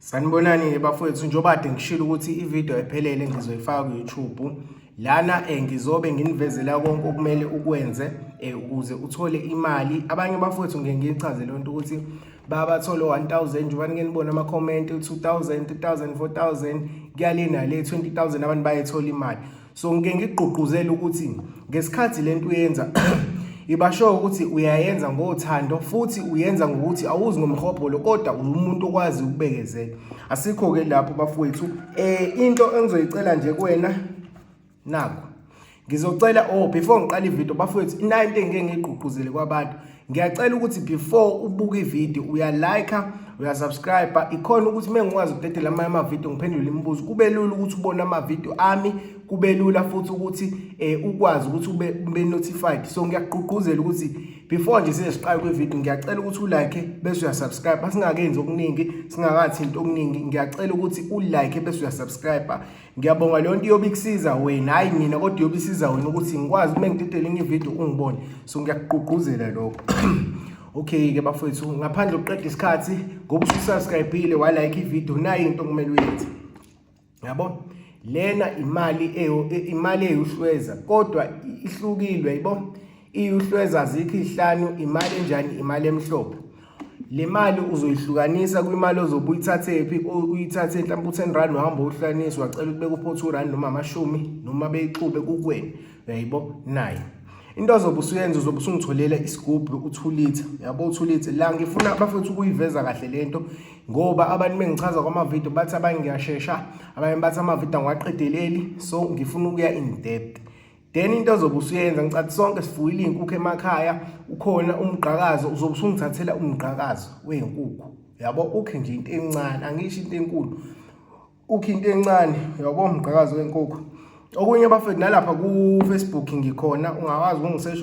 Sanibonani bafowethu, njengoba kade ngishilo ukuthi ivideo ephelele ngizoyifaka ku YouTube lana ngizobe nginivezela konke okumele ukwenze ukuze uthole imali. Abanye bafowethu ngeke ngichaze lonto ukuthi bathole 1000 njengoba ngenibona ama comment 2000 3000 4000 kuyalina le 20000 abantu bayethola imali. So ngeke ngigqugquzele ukuthi ngesikhathi lento uyenza ibasho ukuthi uyayenza ngothando futhi uyenza ngokuthi awuzi ngomhobholo kodwa umuntu okwazi ukubekezela. Asikho ke lapho bafowethu. Into engizoyicela nje kuwena nako ngizocela before ngiqala ivideo bafowethu, into engeke ngigqugquzele kwabantu, ngiyacela ukuthi before ubuka ivideo uyalike uyasubscribe ikhona ukuthi mengikwazi ukudedela ama video ngiphendule imibuzo kube lula ukuthi ubone ama video ami, kube lula futhi ukuthi ukwazi ukuthi ube notified. So ngiyagqugquzela ukuthi before nje siqale kwevideo ngiyacela ukuthi ulike bese uyasubscribe. Asingakenzi okuningi, singakathinti okuningi, ngiyacela ukuthi ulike bese uyasubscribe. Ngiyabonga le nto iyobe ikusiza wena, hayi mina, kodwa iyobe isiza wena ukuthi ngikwazi mengidedela enye ivideo ungibone. So ngiyagqugquzela lokho. Okay ke bafowethu, ngaphandle kokuqeda isikhathi ngoba ususubscribeile walike ivideo, nayi into kumele uyenze. Yabo? Lena imali eyuhlweza kodwa ihlukile, yabo? Iyuhlweza azikho ihlanu, imali enjani, imali emhlophe. Le mali uzoyihlukanisa kwimali ozobuyithathe ephi, uyithathe mhlawumbe u10 uhamba uhlukanisa wacela ukubeka u40 noma amashumi noma beyixube kukwena, yabo? Nayi into ozobe usuyenza, uzobe usungitholela isigubhu u2 litha, yabo? U2 litha la ngifuna abafethu ukuyiveza kahle lento ngoba abantu bengichaza kwama video bathi abanye ngiyashesha, abanye bathi ama video ngiwaqedeleli. So ngifuna ukuya in depth. Then into ozobe usuyenza, ngicathi sonke sifuyile inkukhu emakhaya, ukhona umgqakazo, uzobe usungithathela umgqakazo wenkukhu, yabo? Ukhe nje into encane, angisho into enkulu, ukhe into encane, yabo? Umgqakazo wenkukhu. Okunye bafethu nalapha ku Facebook ngikhona, ungakwazi ukungisearch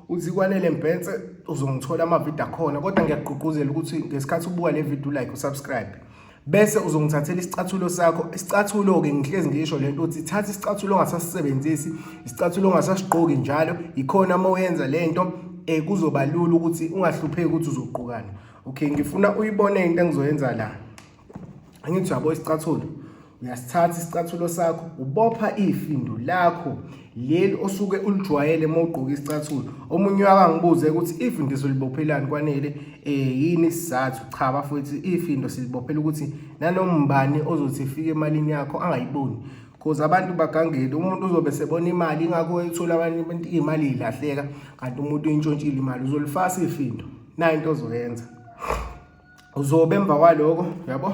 uthi Kwanele Mbhense uzongithola ama video akhona, kodwa ngiyagqugquzela ukuthi ngesikhathi ubuka le video like usubscribe bese uzongithathela isicathulo sakho. Isicathulo ke ngihlezi ngisho lento ukuthi thatha isicathulo ongasasebenzisi, isicathulo ongasasigqoki njalo, ikhona uma uyenza lento kuzoba lula ukuthi ungahlupheki ukuthi uzogqokana. Okay, ngifuna uyibone into engizoyenza la. Angithi yabo isicathulo, uyasithatha isicathulo sakho ubopha ifindo lakho leli osuke ulijwayele uma ugqoka isicathulo. Omunye wakangibuze ukuthi ifindo solibophelani Kwanele, yini isizathu? Cha bafowethu, ifindo silibophela ukuthi nanombani ozothi efike emalini yakho angayiboni, because abantu bagangele, umuntu uzobe sebona imali ingakho ethola abantu imali ilahleka kanti umuntu uyintshontshile imali. Uzolifasa ifindo, na into ozoyenza, uzobe emva kwaloko, yabo?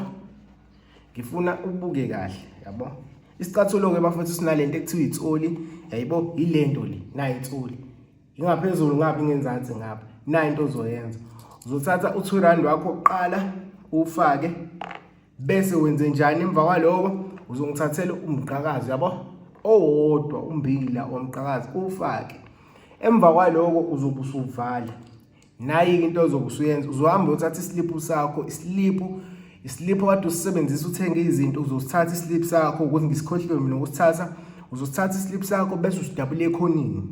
Ngifuna ubuke kahle, yabo? Isicathulo ke bafethu sinalento ekuthiwa itsoli, yabo? Ilento le, nayi itsoli, ingaphezulu ngapha ingenzansi ngapha. Na into ozoyenza, uzothatha u2 wakho oqala ufake bese wenze njani emva kwaloko, uzongithathela umgqakazi, yabo? Owodwa umbila omgqakazi ufake. Emva kwaloko uzobe usuvala. Nayi into ozobe usuyenza, uzohamba uthatha islip sakho, islip kade usebenzisa uthenga izinto, uzosithatha islip sakho ukuthi ngisikhohlwe mina ukusithatha. Uzosithatha islip sakho bese usidabula ekhoneni,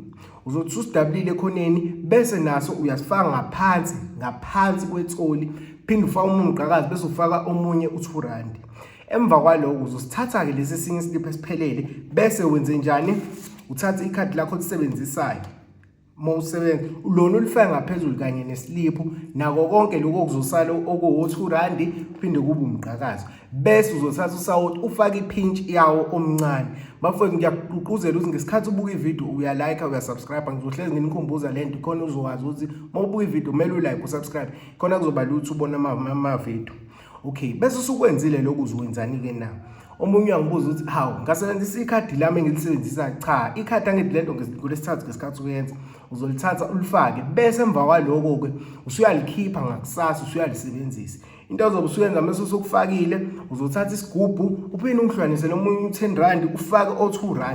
uzothi usidabulile ekhoneni bese naso uyasifaka ngaphansi kwetsoli, phinde ufaka umgqakazi bese ufaka omunye u2. Emva kwaloko uzosithatha ke lesi sinye islip esiphelele bese wenze njani, uthatha ikhadi lakho olisebenzisayo, mawusebenza lona ulifaka ngaphezulu kanye neslip nako konke lokho kuzosala oku2 phinde kube umgqakazi bese uzothatha usawoti ufake ipinch yawo omncane. Bafowethu ngiyagqugquzela ukuthi ngesikhathi ubuka ivideo uyalike uyasubscribe. Ngizohlezi nginikhumbuza lento khona uzokwazi ukuthi mawubuka ivideo kumele ulike usubscribe, khona kuzoba lula ukuthi ubone ama video. Okay, bese usukwenzile lokho uzowenzani ke na? Omunye uyangibuza ukuthi hawu ngasebenzisa ikhadi lami engilisebenzisa. Cha, ikhadi angithi lento ngolesithathu ngesikhathi uyenza, uzolithatha ulifake bese emva kwaloko ke usuyalikhipha ngakusasa usuyalisebenzisa. Into ozobe usuyenza mase usukufakile, uzothatha isigubhu uphinde ungihlukanise nomunye u10 ufake o2 la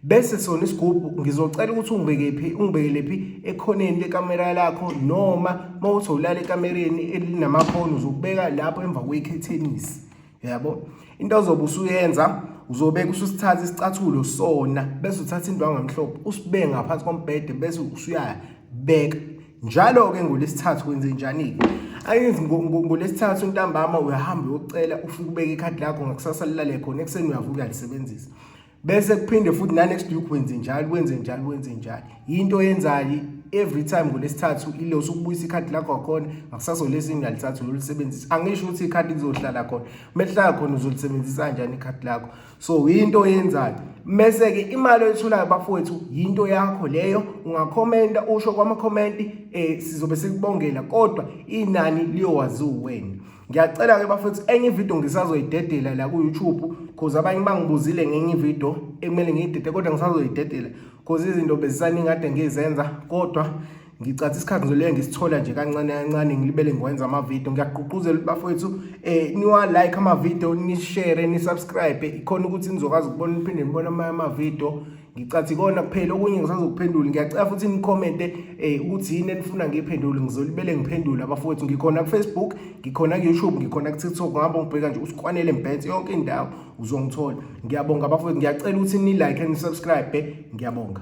bese sona isigubhu ngizocela ukuthi ungibekele phi ekhoneni lekamera lakho, noma mawuthi ulala ekamereni elinamakhona uzokubeka lapho emva kwekhethenisi, yabo? Into ozobe usuyenza, uzobeka ususithatha isicathulo sona bese uthatha indwangu emhlophe usibeke ngaphansi kombhede bese usuyabeka Njalo-ke ngolesithathu kwenzenjani-ke? Angithi ngolesithathu ntambama uyahamba uyocela ufike ubeke ikhadi lakho ngakusasa lilale khona, ekuseni uyavuka uyalisebenzisa. Bese kuphinde futhi next week wenze njalo. Into oyenzayo every time ngolesithathu ilo usukubuyisa ikhadi lakho khona, ngakusasa olesine uyalithatha uyolisebenzisa. Angisho ukuthi ikhadi lizohlala khona, mehlala khona uzolisebenzisa kanjani ikhadi lakho. So into oyenzayo. Mase-ke imali oyitholayo bafowethu yinto yakho leyo, ungakhomenta usho kwama-comment sizobe sikubongela, kodwa inani liyowazi uwena. Ngiyacela-ke bafowethu enye ivideo ngisazoyidedela la ku-YouTube, cause abanye bangibuzile ngenye ivideo ekumele ngiyidede kodwa ngisazoyidedela cause izinto bezisaningi kade ngizenza, kodwa ngicatha isikhathi ngizoleke ngisithola nje kancane ngilibele ngikwenza amavideo. Ngiyagqugquzela bafowethu niwa-like amavideo, ni-share, ni-subscribe ikhona ukuthi nizokwazi ukubona niphinde nibone amanye amavideo. Ngicathi ikona kuphela, okunye ngisazokuphendula. Ngiyacela futhi nikhomente ukuthi yini enifuna ngiyiphendule, ngizolibele ngiphendule abafowethu. Ngikhona ku-Facebook, ngikhona ku-YouTube, ngikhona ku-TikTok. Ngapha ngibheka nje uSikwanele Mbhense, yonke indawo uzongithola. Ngiyabonga abafowethu, ngiyacela ukuthi ni-like and ni-subscribe. Ngiyabonga.